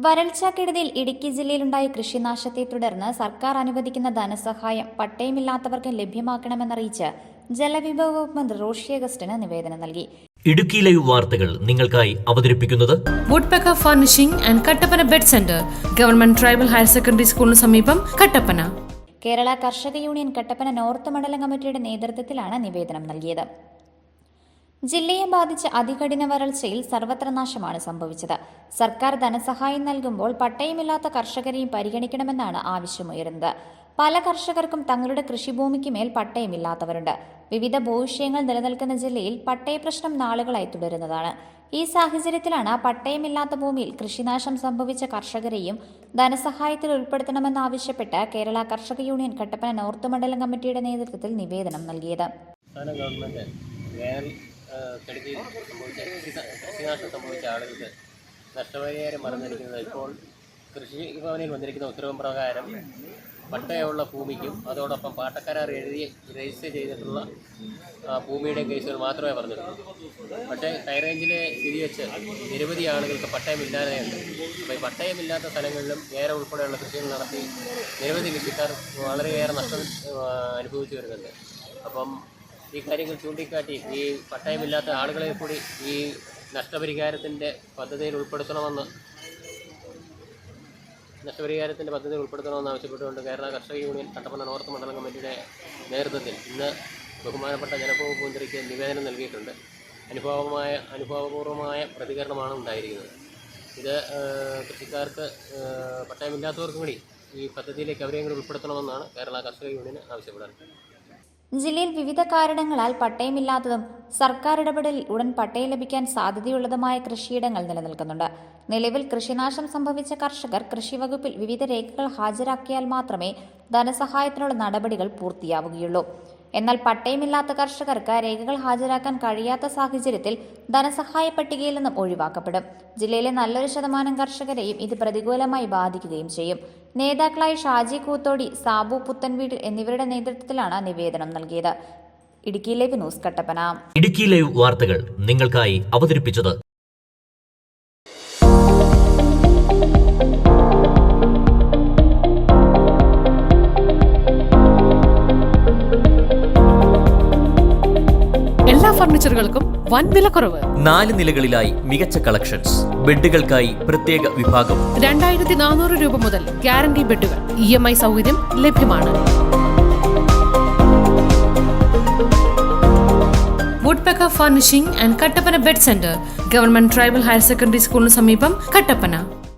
വരൾച്ചാക്കെടുതിയിൽ ഇടുക്കി ജില്ലയിലുണ്ടായ കൃഷിനാശത്തെ തുടർന്ന് സർക്കാർ അനുവദിക്കുന്ന ധനസഹായം പട്ടയമില്ലാത്തവർക്ക് ലഭ്യമാക്കണമെന്നറിയിച്ച് ജലവിഭവ വകുപ്പ് മന്ത്രി റോഷി അഗസ്റ്റിന് നിവേദനം നൽകി. ഇടുക്കി ലൈവ് വാർത്തകൾ നിങ്ങൾക്കായി അവതരിപ്പിക്കുന്നത് woodpecker furnishing and Kattappana bed centre, government tribal higher secondary സ്കൂളിന് സമീപം, കട്ടപ്പന. കേരള കർഷക യൂണിയൻ കട്ടപ്പന നോർത്ത് മണ്ഡലം കമ്മിറ്റിയുടെ നേതൃത്വത്തിലാണ് നിവേദനം നൽകിയത്. ജില്ലയെ ബാധിച്ച അതികഠിന വരൾച്ചയിൽ സർവത്ര നാശമാണ് സംഭവിച്ചത്. സർക്കാർ ധനസഹായം നൽകുമ്പോൾ പട്ടയമില്ലാത്ത കർഷകരെയും പരിഗണിക്കണമെന്നാണ് ആവശ്യമുയരുന്നത്. പല കർഷകർക്കും തങ്ങളുടെ കൃഷിഭൂമിക്ക് മേൽ പട്ടയമില്ലാത്തവരുണ്ട്. വിവിധ ഭൂവിഷയങ്ങൾ നിലനിൽക്കുന്ന ജില്ലയിൽ പട്ടയ പ്രശ്നം നാളുകളായി തുടരുന്നതാണ്. ഈ സാഹചര്യത്തിലാണ് പട്ടയമില്ലാത്ത ഭൂമിയിൽ കൃഷിനാശം സംഭവിച്ച കർഷകരെയും ധനസഹായത്തിൽ ഉൾപ്പെടുത്തണമെന്നാവശ്യപ്പെട്ട് കേരള കർഷക യൂണിയൻ കട്ടപ്പന നോർത്ത് മണ്ഡലം കമ്മിറ്റിയുടെ നേതൃത്വത്തിൽ നിവേദനം നൽകിയത്. കൃഷിനാശം സംഭവിച്ച ആളുകൾക്ക് നഷ്ടപരിഹാരം മറന്നിരിക്കുന്നത് ഇപ്പോൾ കൃഷിഭവനിൽ വന്നിരിക്കുന്ന ഉത്തരവ് പ്രകാരം പട്ടയമുള്ള ഭൂമിക്കും അതോടൊപ്പം പാട്ടക്കരാർ എഴുതി രജിസ്റ്റർ ചെയ്തിട്ടുള്ള ഭൂമിയുടെ കേസുകൾ മാത്രമേ പറഞ്ഞിട്ടുള്ളൂ. പക്ഷേ ഹൈറേഞ്ചിലെ സ്ഥിതി വെച്ച് നിരവധി ആളുകൾക്ക് പട്ടയമില്ലാതെയുണ്ട്. അപ്പോൾ ഈ പട്ടയമില്ലാത്ത സ്ഥലങ്ങളിലും ഏറെ ഉൾപ്പെടെയുള്ള കൃഷികൾ നടത്തി നിരവധി കൃഷിക്കാർ വളരെയേറെ നഷ്ടം അനുഭവിച്ചു വരുന്നുണ്ട്. അപ്പം ഈ കാര്യങ്ങൾ ചൂണ്ടിക്കാട്ടി ഈ പട്ടയമില്ലാത്ത ആളുകളെ കൂടി ഈ നഷ്ടപരിഹാരത്തിൻ്റെ പദ്ധതിയിൽ ഉൾപ്പെടുത്തണമെന്ന് ആവശ്യപ്പെട്ടുകൊണ്ട് കേരള കർഷക യൂണിയൻ കട്ടപ്പന നോർത്ത് മണ്ഡലം കമ്മിറ്റിയുടെ നേതൃത്വത്തിൽ ഇന്ന് ബഹുമാനപ്പെട്ട ജലവകുപ്പ് മന്ത്രിക്ക് നിവേദനം നൽകിയിട്ടുണ്ട്. അനുഭവപൂർവമായ പ്രതികരണമാണ് ഉണ്ടായിരിക്കുന്നത്. ഇത് കൃഷിക്കാർക്ക് പട്ടയമില്ലാത്തവർക്കും കൂടി ഈ പദ്ധതിയിലേക്ക് അവരെയും കൂടി ഉൾപ്പെടുത്തണമെന്നാണ് കേരള കർഷക യൂണിയൻ ആവശ്യപ്പെടുന്നത്. ജില്ലയിൽ വിവിധ കാരണങ്ങളാൽ പട്ടയമില്ലാത്തതും സർക്കാർ ഇടപെടലിൽ ഉടൻ പട്ടയം ലഭിക്കാൻ സാധ്യതയുള്ളതുമായ കൃഷിയിടങ്ങൾ നിലനിൽക്കുന്നുണ്ട്. നിലവിൽ കൃഷിനാശം സംഭവിച്ച കർഷകർ കൃഷിവകുപ്പിൽ വിവിധ രേഖകൾ ഹാജരാക്കിയാൽ മാത്രമേ ധനസഹായത്തിനുള്ള നടപടികൾ പൂർത്തിയാവുകയുള്ളൂ. എന്നാൽ പട്ടയമില്ലാത്ത കർഷകർക്ക് രേഖകൾ ഹാജരാക്കാൻ കഴിയാത്ത സാഹചര്യത്തിൽ ധനസഹായ പട്ടികയിൽ നിന്നും ഒഴിവാക്കപ്പെടും. ജില്ലയിലെ നല്ലൊരു ശതമാനം കർഷകരെയും ഇത് പ്രതികൂലമായി ബാധിക്കുകയും ചെയ്യും. നേതാക്കളായ ഷാജി കൂത്തോടി, സാബു പുത്തൻവീട് എന്നിവരുടെ നേതൃത്വത്തിലാണ് നിവേദനം നൽകിയത്. Idukki live news Kattappana. Idukki live വാർത്തകൾ നിങ്ങൾക്കായി അവതരിപ്പിച്ചത് എല്ലാ ഫർണിച്ചറുകൾക്കും വൻ വിലക്കുറവ്. 4 നിലകളിലായി മികച്ച കളക്ഷൻസ്. ബെഡുകൾക്കായി പ്രത്യേക വിഭാഗം. 2400 രൂപ മുതൽ ഗ്യാരണ്ടി ബെഡുകൾ. EMI സൗകര്യം ലഭ്യമാണ്. Woodpecker furnishing and Kattappana bed centre, government tribal higher secondary സ്കൂളിന് സമീപം, കട്ടപ്പന.